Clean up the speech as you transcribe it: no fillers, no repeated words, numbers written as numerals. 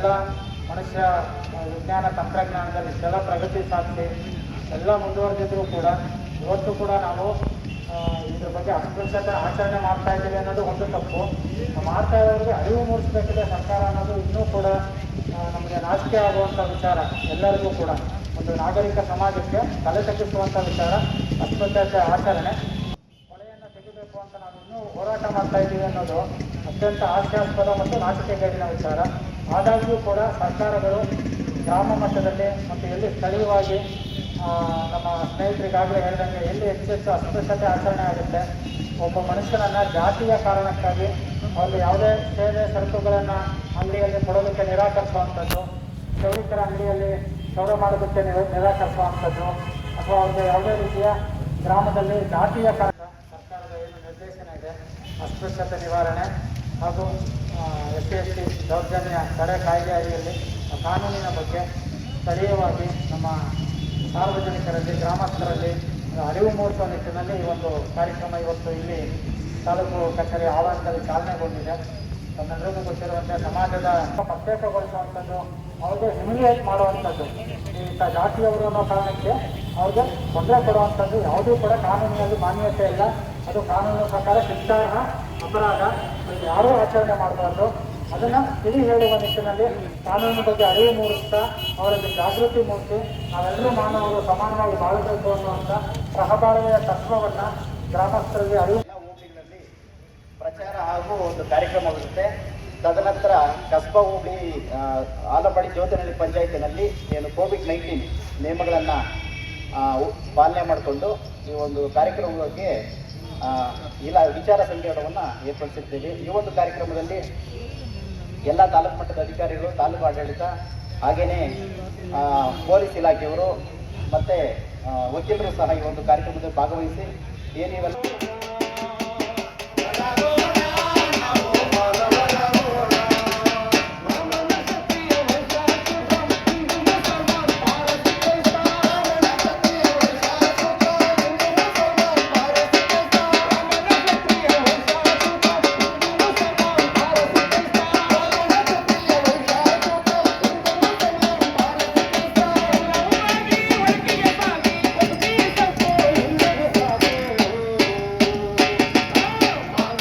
ಇಷ್ಟೆಲ್ಲ ಮನುಷ್ಯ ವಿಜ್ಞಾನ ತಂತ್ರಜ್ಞಾನದಲ್ಲಿ ಇಷ್ಟೆಲ್ಲ ಪ್ರಗತಿ ಸಾಧಿಸಿ ಎಲ್ಲ ಮುಂದುವರೆದಿದ್ರೂ ಕೂಡ ಇವತ್ತು ಕೂಡ ನಾವು ಇದ್ರ ಬಗ್ಗೆ ಅಸ್ಪೃಶ್ಯತೆ ಆಚರಣೆ ಮಾಡ್ತಾ ಇದ್ದೀವಿ ಅನ್ನೋದು ಒಂದು ತಪ್ಪು. ಮಾಡ್ತಾ ಇರೋರಿಗೆ ಅರಿವು ಮೂಡಿಸಬೇಕಿದೆ ಸರ್ಕಾರ ಅನ್ನೋದು ಇನ್ನೂ ಕೂಡ ನಮಗೆ ನಾಚಿಕೆ ಆಗುವಂಥ ವಿಚಾರ. ಎಲ್ಲರಿಗೂ ಕೂಡ ಒಂದು ನಾಗರಿಕ ಸಮಾಜಕ್ಕೆ ತಲೆ ತಗ್ಗಿಸುವಂಥ ವಿಚಾರ ಅಸ್ಪೃಶ್ಯತೆ ಆಚರಣೆ. ಕೊಳೆಯನ್ನು ತೆಗಿಬೇಕು ಅಂತ ನಾವು ಇನ್ನೂ ಹೋರಾಟ ಮಾಡ್ತಾ ಇದ್ದೀವಿ ಅನ್ನೋದು ಅತ್ಯಂತ ಹಾಸ್ಯಾಸ್ಪದ ಮತ್ತು ನಾಚಿಕೆಗೇಡಿನ ವಿಚಾರ. ಆದಾಗ್ಯೂ ಕೂಡ ಸರ್ಕಾರಗಳು ಗ್ರಾಮ ಮಟ್ಟದಲ್ಲಿ ಮತ್ತು ಎಲ್ಲಿ ಸ್ಥಳೀಯವಾಗಿ ನಮ್ಮ ಸ್ನೇಹಿತರಿಗಾಗಲೇ ಹೇಳಿದಂಗೆ ಎಲ್ಲಿ ಹೆಚ್ಚೆಚ್ಚು ಅಸ್ಪೃಶ್ಯತೆ ಆಚರಣೆ ಆಗುತ್ತೆ, ಒಬ್ಬ ಮನುಷ್ಯನನ್ನು ಜಾತಿಯ ಕಾರಣಕ್ಕಾಗಿ ಅವ್ರಿಗೆ ಯಾವುದೇ ಸೇವೆ ಸರಕುಗಳನ್ನು ಅಂಗಡಿಯಲ್ಲಿ ಕೊಡೋದಕ್ಕೆ ನಿರಾಕರಿಸುವಂಥದ್ದು, ಕ್ಷೌರಿಕರ ಅಂಗಡಿಯಲ್ಲಿ ಕ್ಷೌರ ಮಾಡೋದಕ್ಕೆ ನಿರಾಕರಿಸುವಂಥದ್ದು, ಅಥವಾ ಅವ್ರಿಗೆ ಯಾವುದೇ ರೀತಿಯ ಗ್ರಾಮದಲ್ಲಿ ಜಾತಿಯ ಕಾರಣ ಸರ್ಕಾರದ ಏನು ನಿರ್ದೇಶನ ಇದೆ ಅಸ್ಪೃಶ್ಯತೆ ನಿವಾರಣೆ ಹಾಗೂ SC/ST ದೌರ್ಜನ್ಯ ತಡೆ ಕಾಯ್ದೆ ಅಡಿಯಲ್ಲಿ ಕಾನೂನಿನ ಬಗ್ಗೆ ಸ್ಥಳೀಯವಾಗಿ ನಮ್ಮ ಸಾರ್ವಜನಿಕರಲ್ಲಿ ಗ್ರಾಮಸ್ಥರಲ್ಲಿ ಅರಿವು ಮೂಡಿಸುವ ನಿಟ್ಟಿನಲ್ಲಿ ಈ ಒಂದು ಕಾರ್ಯಕ್ರಮ ಇವತ್ತು ಇಲ್ಲಿ ತಾಲೂಕು ಕಚೇರಿ ಆವರಣದಲ್ಲಿ ಚಾಲನೆಗೊಂಡಿದೆ. ತಮ್ಮೆಲ್ಲರಿಗೂ ಗೊತ್ತಿರುವಂತೆ ಸಮಾಜದ ಪ್ರತ್ಯೇಕಗೊಳಿಸುವಂಥದ್ದು, ಅವ್ರಿಗೆ ಹ್ಯುಮಿಲಿಯೇಟ್ ಮಾಡುವಂಥದ್ದು, ಇಂಥ ಜಾತಿಯವರು ಅನ್ನೋ ಕಾರಣಕ್ಕೆ ಅವ್ರಿಗೆ ತೊಂದರೆ ಕೊಡುವಂಥದ್ದು ಯಾವುದೂ ಕೂಡ ಕಾನೂನಿನಲ್ಲಿ ಮಾನ್ಯತೆ ಇಲ್ಲ. ಅದು ಕಾನೂನಿನ ಪ್ರಕಾರ ಶಿಕ್ಷಾರ್ಹ ಅಪರಾಧ. ಯಾರೂ ಆಚರಣೆ ಮಾಡಬಾರ್ದು. ಅದನ್ನು ತಿಳಿ ಹೇಳುವ ನಿಟ್ಟಿನಲ್ಲಿ ಕಾನೂನಿನ ಬಗ್ಗೆ ಅರಿವು ಮೂಡಿಸ್ತಾ ಅವರಲ್ಲಿ ಜಾಗೃತಿ ಮೂಡಿಸಿ ನಾವೆಲ್ಲರೂ ಮಾನವರು ಸಮಾನವಾಗಿ ಬಾಳಬೇಕು ಅನ್ನುವಂಥ ಸಹಬಾಳ್ವೆಯ ತತ್ವವನ್ನು ಗ್ರಾಮಸ್ಥರಲ್ಲಿ ಅರಿವು ಪ್ರಚಾರ ಹಾಗೂ ಒಂದು ಕಾರ್ಯಕ್ರಮವಿರುತ್ತೆ. ತದನಂತರ ಕಸ್ಬಾ ಹೋಬಳಿ ಆಲಪಾಡಿ ಜ್ಯೋತಿನಹಳ್ಳಿ ಪಂಚಾಯತಿನಲ್ಲಿ ಏನು COVID-19 ನಿಯಮಗಳನ್ನು ಪಾಲನೆ ಮಾಡಿಕೊಂಡು ಈ ಒಂದು ಕಾರ್ಯಕ್ರಮಕ್ಕೆ ವಿಚಾರ ಸಂಕಿರಣವನ್ನು ಏರ್ಪಡಿಸಿರ್ತೀವಿ. ಈ ಒಂದು ಕಾರ್ಯಕ್ರಮದಲ್ಲಿ ಎಲ್ಲ ತಾಲೂಕು ಮಟ್ಟದ ಅಧಿಕಾರಿಗಳು, ತಾಲೂಕು ಆಡಳಿತ, ಹಾಗೆಯೇ ಪೊಲೀಸ್ ಇಲಾಖೆಯವರು ಮತ್ತು ವಕೀಲರು ಸಹ ಈ ಒಂದು ಕಾರ್ಯಕ್ರಮದಲ್ಲಿ ಭಾಗವಹಿಸಿ ಏನಿವೆಲ್ಲ